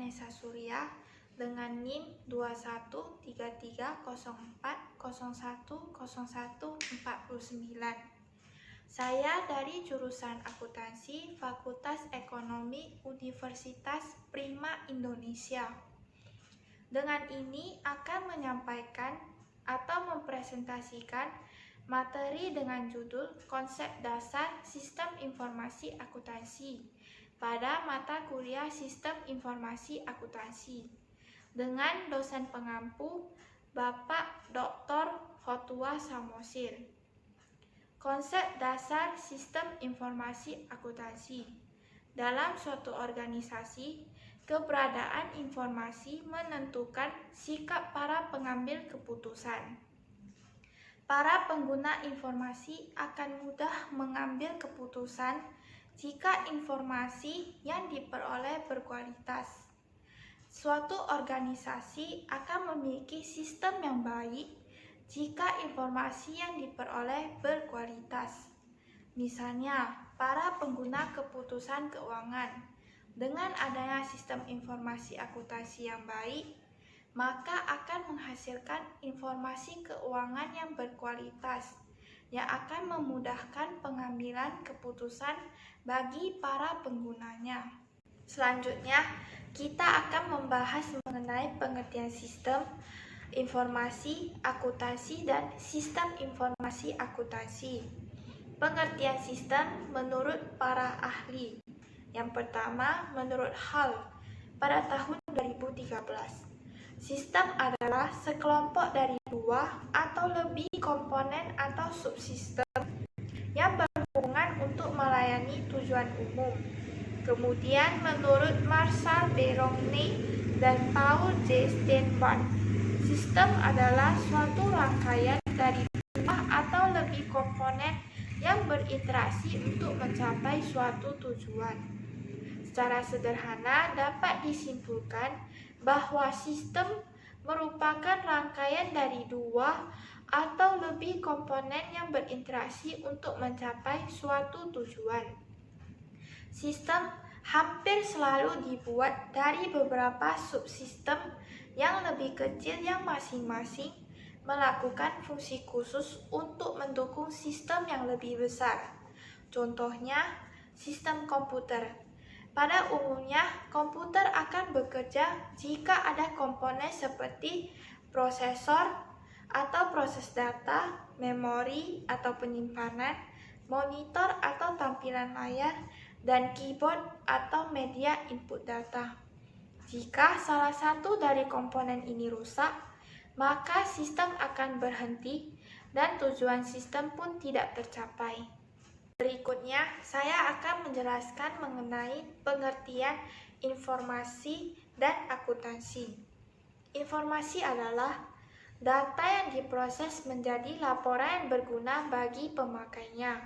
Vanessa Surya dengan NIM 213304010149. Saya dari jurusan Akuntansi Fakultas Ekonomi Universitas Prima Indonesia. Dengan ini akan menyampaikan atau mempresentasikan materi dengan judul Konsep Dasar Sistem Informasi Akuntansi pada mata kuliah Sistem Informasi Akuntansi dengan dosen pengampu Bapak Dr. Khotua Samosir. Konsep dasar sistem informasi akuntansi. Dalam suatu organisasi, keberadaan informasi menentukan sikap para pengambil keputusan. Para pengguna informasi akan mudah mengambil keputusan jika informasi yang diperoleh berkualitas. Suatu organisasi akan memiliki sistem yang baik jika informasi yang diperoleh berkualitas. Misalnya, para pengguna keputusan keuangan dengan adanya sistem informasi akuntansi yang baik, maka akan menghasilkan informasi keuangan yang berkualitas yang akan memudahkan pengambilan keputusan bagi para penggunanya. Selanjutnya, kita akan membahas mengenai pengertian sistem informasi akuntansi dan sistem informasi akuntansi. Pengertian sistem menurut para ahli. Yang pertama, menurut Hall pada tahun 2013. Sistem adalah sekelompok dari dua atau lebih komponen atau subsistem yang berhubungan untuk melayani tujuan umum. Kemudian menurut Marshall B. Romney dan Paul J. Steinbart, sistem adalah suatu rangkaian dari dua atau lebih komponen yang berinteraksi untuk mencapai suatu tujuan. Secara sederhana dapat disimpulkan bahwa sistem merupakan rangkaian dari dua atau lebih komponen yang berinteraksi untuk mencapai suatu tujuan. Sistem hampir selalu dibuat dari beberapa subsistem yang lebih kecil yang masing-masing melakukan fungsi khusus untuk mendukung sistem yang lebih besar. Contohnya, sistem komputer. Pada umumnya, komputer akan bekerja jika ada komponen seperti prosesor atau proses data, memori atau penyimpanan, monitor atau tampilan layar, dan keyboard atau media input data. Jika salah satu dari komponen ini rusak, maka sistem akan berhenti dan tujuan sistem pun tidak tercapai. Berikutnya, saya akan menjelaskan mengenai pengertian informasi dan akuntansi. Informasi adalah data yang diproses menjadi laporan yang berguna bagi pemakainya.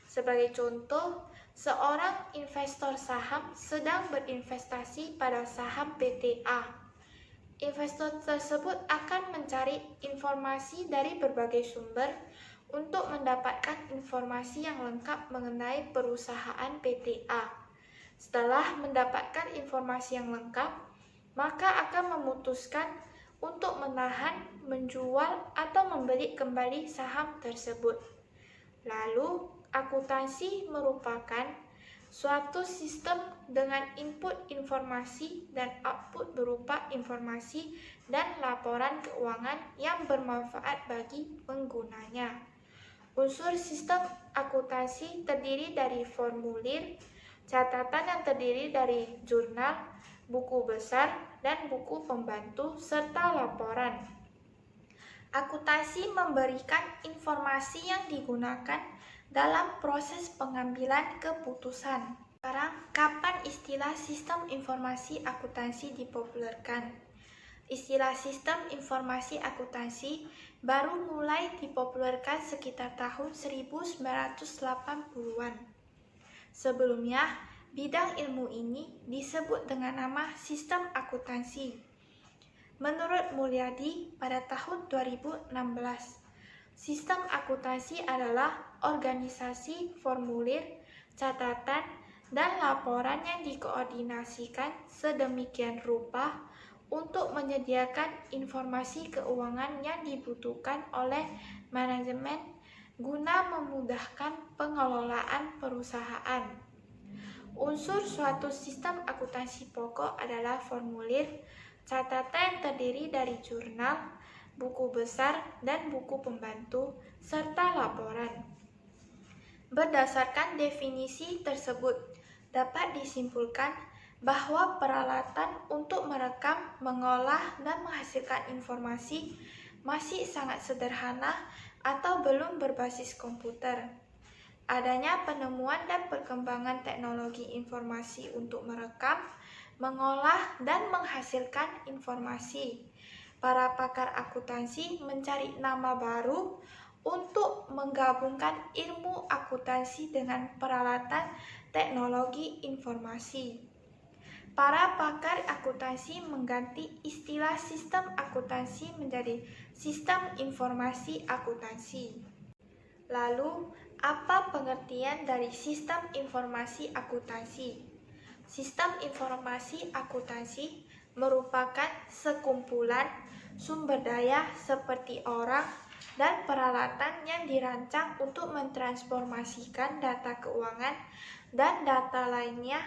Sebagai contoh, seorang investor saham sedang berinvestasi pada saham PT A. Investor tersebut akan mencari informasi dari berbagai sumber untuk mendapatkan informasi yang lengkap mengenai perusahaan PT A. Setelah mendapatkan informasi yang lengkap, maka akan memutuskan untuk menahan, menjual, atau membeli kembali saham tersebut. Lalu, akuntansi merupakan suatu sistem dengan input informasi dan output berupa informasi dan laporan keuangan yang bermanfaat bagi penggunanya. Unsur sistem akuntansi terdiri dari formulir, catatan yang terdiri dari jurnal, buku besar, dan buku pembantu, serta laporan. Akuntansi memberikan informasi yang digunakan dalam proses pengambilan keputusan. Sekarang, kapan istilah sistem informasi akuntansi dipopulerkan? Istilah sistem informasi akuntansi baru mulai dipopulerkan sekitar tahun 1980-an. Sebelumnya, bidang ilmu ini disebut dengan nama sistem akuntansi. Menurut Mulyadi pada tahun 2016, sistem akuntansi adalah organisasi formulir, catatan, dan laporan yang dikoordinasikan sedemikian rupa untuk menyediakan informasi keuangan yang dibutuhkan oleh manajemen guna memudahkan pengelolaan perusahaan. Unsur suatu sistem akuntansi pokok adalah formulir, catatan yang terdiri dari jurnal, buku besar, dan buku pembantu, serta laporan. Berdasarkan definisi tersebut, dapat disimpulkan bahwa peralatan untuk merekam, mengolah, dan menghasilkan informasi masih sangat sederhana atau belum berbasis komputer. Adanya penemuan dan perkembangan teknologi informasi untuk merekam, mengolah, dan menghasilkan informasi. Para pakar akuntansi mencari nama baru untuk menggabungkan ilmu akuntansi dengan peralatan teknologi informasi. Para pakar akuntansi mengganti istilah sistem akuntansi menjadi sistem informasi akuntansi. Lalu, apa pengertian dari sistem informasi akuntansi? Sistem informasi akuntansi merupakan sekumpulan sumber daya seperti orang dan peralatan yang dirancang untuk mentransformasikan data keuangan dan data lainnya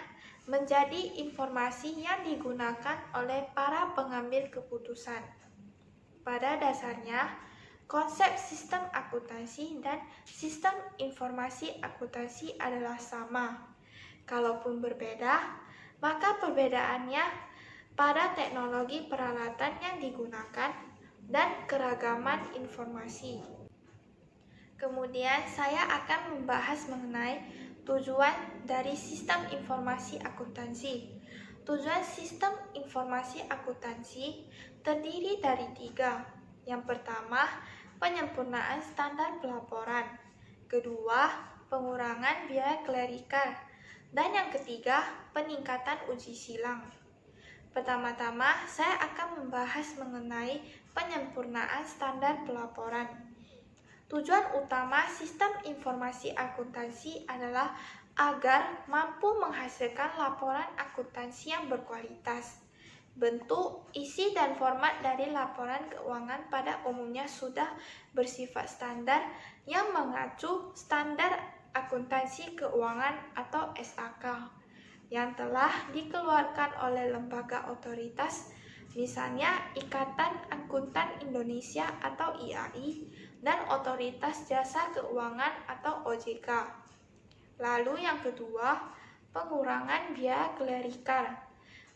menjadi informasi yang digunakan oleh para pengambil keputusan. Pada dasarnya, konsep sistem akuntansi dan sistem informasi akuntansi adalah sama. Kalaupun berbeda, maka perbedaannya pada teknologi peralatan yang digunakan dan keragaman informasi. Kemudian saya akan membahas mengenai tujuan dari sistem informasi akuntansi. Tujuan sistem informasi akuntansi terdiri dari 3. Yang pertama, penyempurnaan standar pelaporan. Kedua, pengurangan biaya klerikal. Dan yang ketiga, peningkatan uji silang. Pertama-tama, saya akan membahas mengenai penyempurnaan standar pelaporan. Tujuan utama sistem informasi akuntansi adalah agar mampu menghasilkan laporan akuntansi yang berkualitas. Bentuk, isi, dan format dari laporan keuangan pada umumnya sudah bersifat standar yang mengacu standar akuntansi keuangan atau SAK yang telah dikeluarkan oleh lembaga otoritas, misalnya Ikatan Akuntan Indonesia atau IAI dan Otoritas Jasa Keuangan atau OJK. Lalu yang kedua, pengurangan biaya klerikal.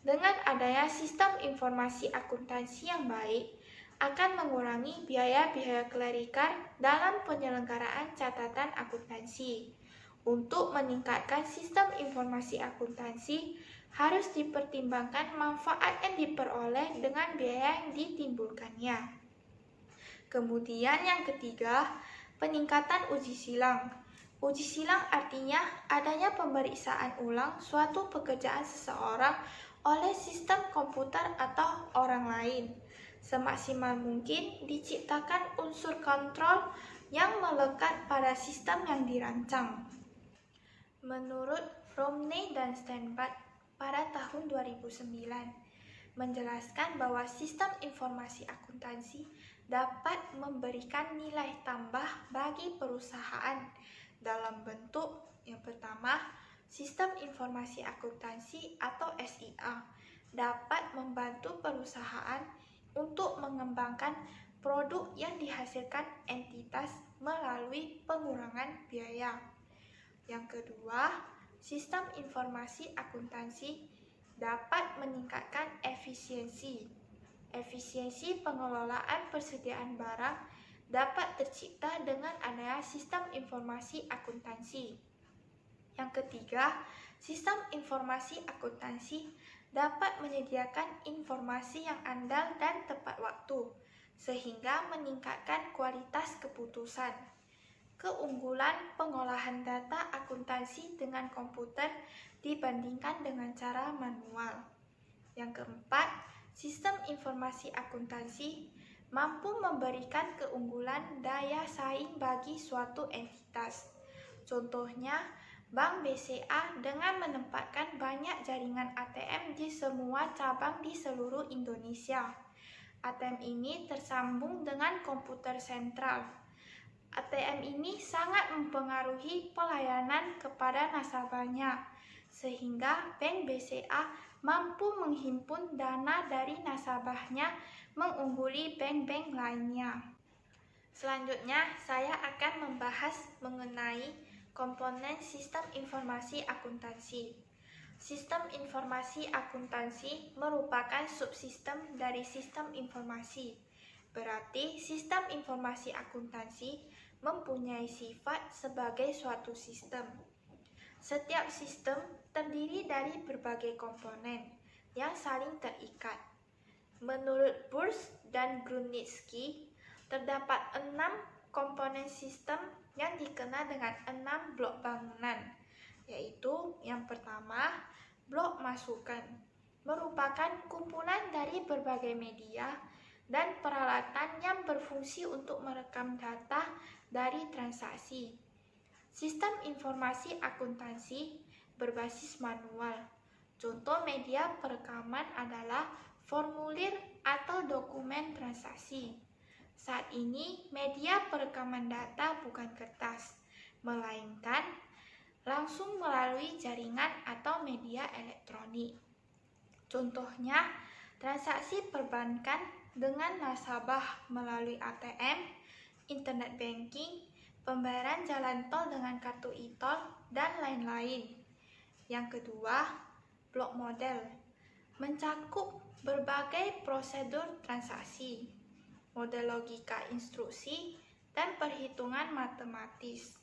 Dengan adanya sistem informasi akuntansi yang baik, akan mengurangi biaya-biaya klerikal dalam penyelenggaraan catatan akuntansi. Untuk meningkatkan sistem informasi akuntansi, harus dipertimbangkan manfaat yang diperoleh dengan biaya yang ditimbulkannya. Kemudian yang ketiga, peningkatan uji silang. Uji silang artinya adanya pemeriksaan ulang suatu pekerjaan seseorang oleh sistem komputer atau orang lain. Semaksimal mungkin diciptakan unsur kontrol yang melekat pada sistem yang dirancang. Menurut Romney dan Steinbach pada tahun 2009, menjelaskan bahwa sistem informasi akuntansi dapat memberikan nilai tambah bagi perusahaan dalam bentuk yang pertama, sistem informasi akuntansi atau SIA dapat membantu perusahaan untuk mengembangkan produk yang dihasilkan entitas melalui pengurangan biaya. Yang kedua, sistem informasi akuntansi dapat meningkatkan efisiensi. Efisiensi pengelolaan persediaan barang dapat tercipta dengan adanya sistem informasi akuntansi. Yang ketiga, sistem informasi akuntansi dapat menyediakan informasi yang andal dan tepat waktu, sehingga meningkatkan kualitas keputusan. Keunggulan pengolahan data akuntansi dengan komputer dibandingkan dengan cara manual. Yang keempat, sistem informasi akuntansi mampu memberikan keunggulan daya saing bagi suatu entitas. Contohnya, Bank BCA dengan menempatkan banyak jaringan ATM di semua cabang di seluruh Indonesia. ATM ini tersambung dengan komputer sentral. ATM ini sangat mempengaruhi pelayanan kepada nasabahnya, sehingga Bank BCA mampu menghimpun dana dari nasabahnya mengungguli bank-bank lainnya. Selanjutnya, saya akan membahas mengenai komponen sistem informasi akuntansi. Sistem informasi akuntansi merupakan subsistem dari sistem informasi. Berarti, sistem informasi akuntansi mempunyai sifat sebagai suatu sistem. Setiap sistem terdiri dari berbagai komponen yang saling terikat. Menurut Burs dan Grunitzky, terdapat 6 komponen sistem yang dikenal dengan 6 blok bangunan, yaitu yang pertama, blok masukan, merupakan kumpulan dari berbagai media dan peralatan yang berfungsi untuk merekam data dari transaksi. Sistem informasi akuntansi berbasis manual. Contoh media perekaman adalah formulir atau dokumen transaksi. Saat ini, media perekaman data bukan kertas, melainkan langsung melalui jaringan atau media elektronik. Contohnya, transaksi perbankan dengan nasabah melalui ATM, internet banking, pembayaran jalan tol dengan kartu e-tol, dan lain-lain. Yang kedua, blok model mencakup berbagai prosedur transaksi, model logika instruksi, dan perhitungan matematis.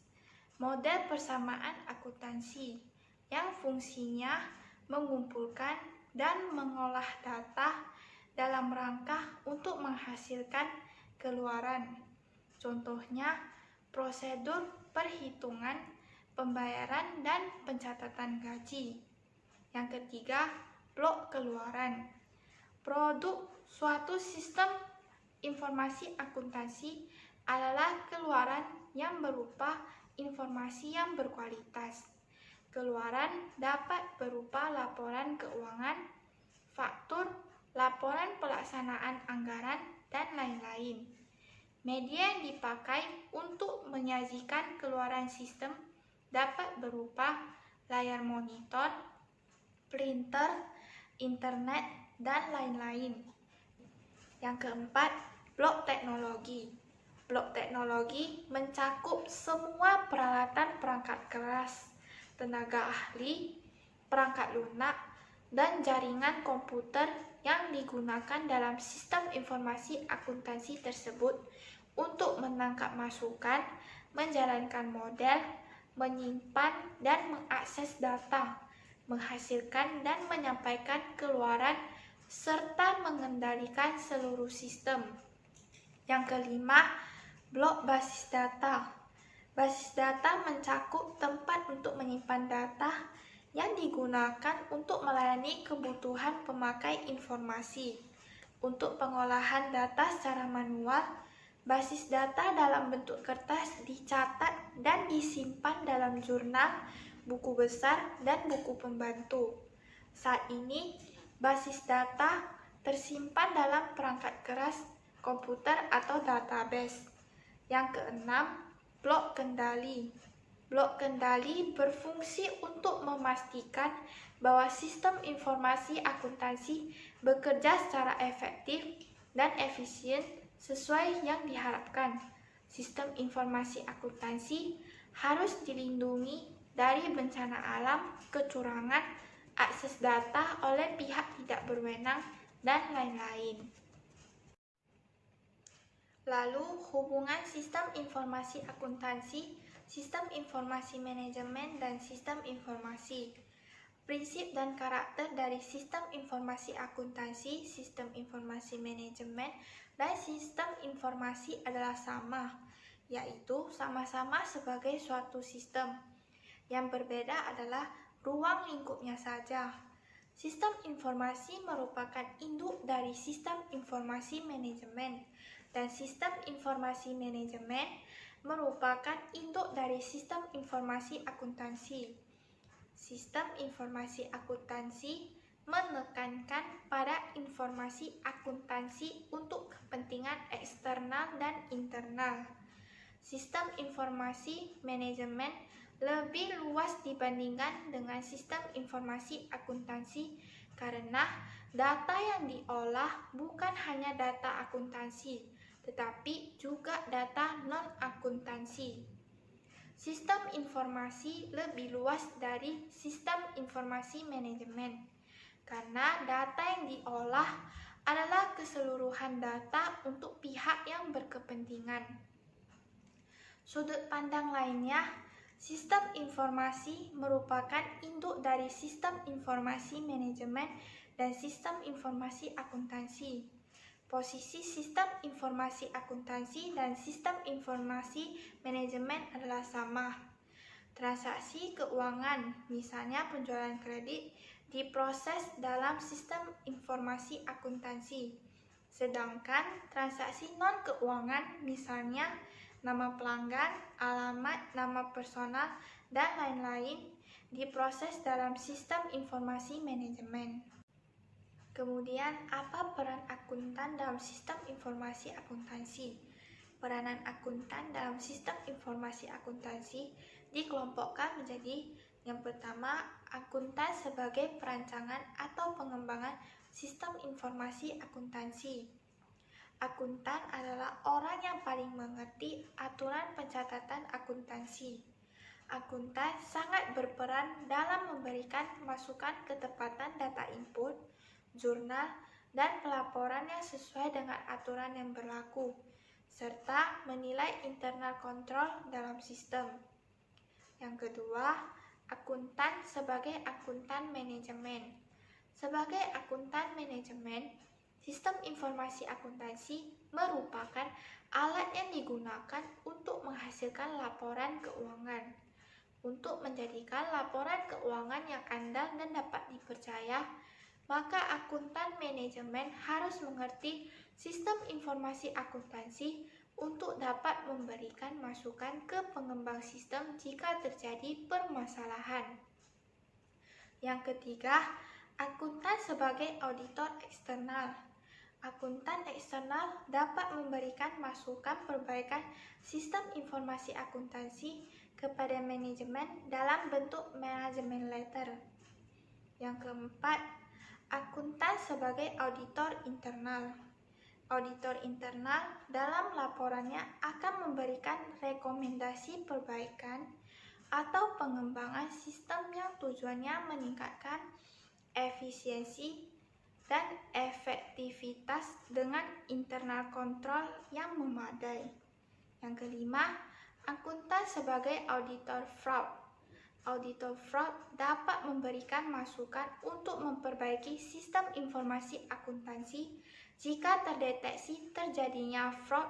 Model persamaan akuntansi yang fungsinya mengumpulkan dan mengolah data dalam rangka untuk menghasilkan keluaran. Contohnya, prosedur perhitungan, pembayaran, dan pencatatan gaji. Yang ketiga, blok keluaran. Produk suatu sistem informasi akuntansi adalah keluaran yang berupa informasi yang berkualitas. Keluaran dapat berupa laporan keuangan, faktur, laporan pelaksanaan anggaran, dan lain-lain. Media yang dipakai untuk menyajikan keluaran sistem dapat berupa layar monitor, printer, internet, dan lain-lain. Yang keempat, blok teknologi. Blok teknologi mencakup semua peralatan perangkat keras, tenaga ahli, perangkat lunak, dan jaringan komputer yang digunakan dalam sistem informasi akuntansi tersebut untuk menangkap masukan, menjalankan model, menyimpan dan mengakses data, menghasilkan dan menyampaikan keluaran, serta mengendalikan seluruh sistem. Yang kelima, blok basis data. Basis data mencakup tempat untuk menyimpan data yang digunakan untuk melayani kebutuhan pemakai informasi. Untuk pengolahan data secara manual, basis data dalam bentuk kertas dicatat dan disimpan dalam jurnal, buku besar, dan buku pembantu. Saat ini, basis data tersimpan dalam perangkat keras, komputer, atau database. Yang keenam, blok kendali. Blok kendali berfungsi untuk memastikan bahwa sistem informasi akuntansi bekerja secara efektif dan efisien sesuai yang diharapkan. Sistem informasi akuntansi harus dilindungi dari bencana alam, kecurangan, akses data oleh pihak tidak berwenang, dan lain-lain. Lalu, hubungan sistem informasi akuntansi, sistem informasi manajemen, dan sistem informasi. Prinsip dan karakter dari sistem informasi akuntansi, sistem informasi manajemen, dan sistem informasi adalah sama, yaitu sama-sama sebagai suatu sistem. Yang berbeda adalah ruang lingkupnya saja. Sistem informasi merupakan induk dari sistem informasi manajemen, dan sistem informasi manajemen merupakan induk dari sistem informasi akuntansi. Sistem informasi akuntansi menekankan pada informasi akuntansi untuk kepentingan eksternal dan internal. Sistem informasi manajemen lebih luas dibandingkan dengan sistem informasi akuntansi karena data yang diolah bukan hanya data akuntansi, tetapi juga data non-akuntansi. Sistem informasi lebih luas dari sistem informasi manajemen karena data yang diolah adalah keseluruhan data untuk pihak yang berkepentingan. Sudut pandang lainnya, sistem informasi merupakan induk dari sistem informasi manajemen dan sistem informasi akuntansi. Posisi sistem informasi akuntansi dan sistem informasi manajemen adalah sama. Transaksi keuangan, misalnya penjualan kredit, diproses dalam sistem informasi akuntansi. Sedangkan transaksi non-keuangan, misalnya nama pelanggan, alamat, nama personal, dan lain-lain, diproses dalam sistem informasi manajemen. Kemudian, apa peran akuntan dalam sistem informasi akuntansi? Peranan akuntan dalam sistem informasi akuntansi dikelompokkan menjadi yang pertama, akuntan sebagai perancangan atau pengembangan sistem informasi akuntansi. Akuntan adalah orang yang paling mengerti aturan pencatatan akuntansi. Akuntan sangat berperan dalam memberikan masukan ketepatan data input, jurnal, dan pelaporan yang sesuai dengan aturan yang berlaku, serta menilai internal kontrol dalam sistem. Yang kedua, akuntan sebagai akuntan manajemen. Sebagai akuntan manajemen, sistem informasi akuntansi merupakan alat yang digunakan untuk menghasilkan laporan keuangan. Untuk menjadikan laporan keuangan yang andal dan dapat dipercaya, maka akuntan manajemen harus mengerti sistem informasi akuntansi untuk dapat memberikan masukan ke pengembang sistem jika terjadi permasalahan. Yang ketiga, akuntan sebagai auditor eksternal. Akuntan eksternal dapat memberikan masukan perbaikan sistem informasi akuntansi kepada manajemen dalam bentuk management letter. Yang keempat, akuntan sebagai auditor internal. Auditor internal dalam laporannya akan memberikan rekomendasi perbaikan atau pengembangan sistem yang tujuannya meningkatkan efisiensi dan efektivitas dengan internal kontrol yang memadai. Yang kelima, akuntan sebagai auditor fraud. Auditor fraud dapat memberikan masukan untuk memperbaiki sistem informasi akuntansi jika terdeteksi terjadinya fraud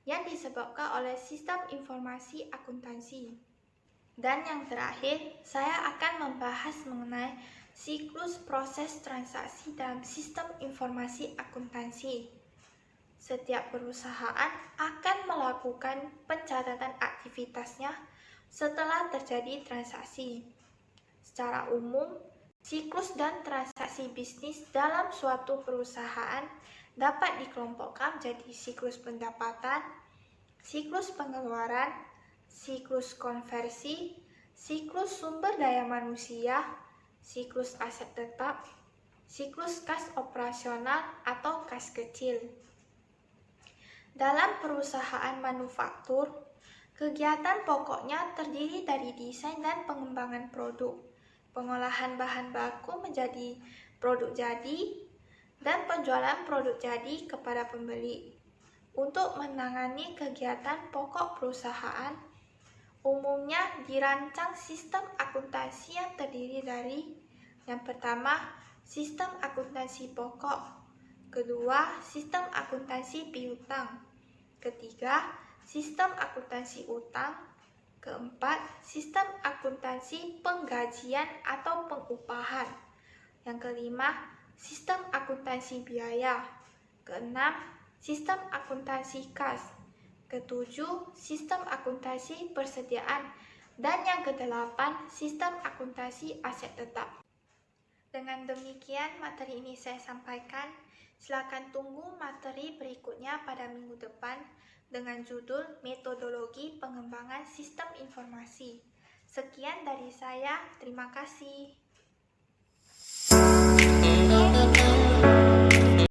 yang disebabkan oleh sistem informasi akuntansi. Dan yang terakhir, saya akan membahas mengenai siklus proses transaksi dalam sistem informasi akuntansi. Setiap perusahaan akan melakukan pencatatan aktivitasnya setelah terjadi transaksi. Secara umum, siklus dan transaksi bisnis dalam suatu perusahaan dapat dikelompokkan menjadi siklus pendapatan, siklus pengeluaran, siklus konversi, siklus sumber daya manusia, siklus aset tetap, siklus kas operasional atau kas kecil. Dalam perusahaan manufaktur, kegiatan pokoknya terdiri dari desain dan pengembangan produk, pengolahan bahan baku menjadi produk jadi, dan penjualan produk jadi kepada pembeli. Untuk menangani kegiatan pokok perusahaan, umumnya dirancang sistem akuntansi yang terdiri dari yang pertama, sistem akuntansi pokok, kedua, sistem akuntansi piutang, ketiga, sistem akuntansi utang, keempat, sistem akuntansi penggajian atau pengupahan, yang kelima, sistem akuntansi biaya, keenam, sistem akuntansi kas, ketujuh, sistem akuntansi persediaan, dan yang kedelapan, sistem akuntansi aset tetap. Dengan demikian, materi ini saya sampaikan. Silakan tunggu materi berikutnya pada minggu depan dengan judul Metodologi Pengembangan Sistem Informasi. Sekian dari saya, terima kasih.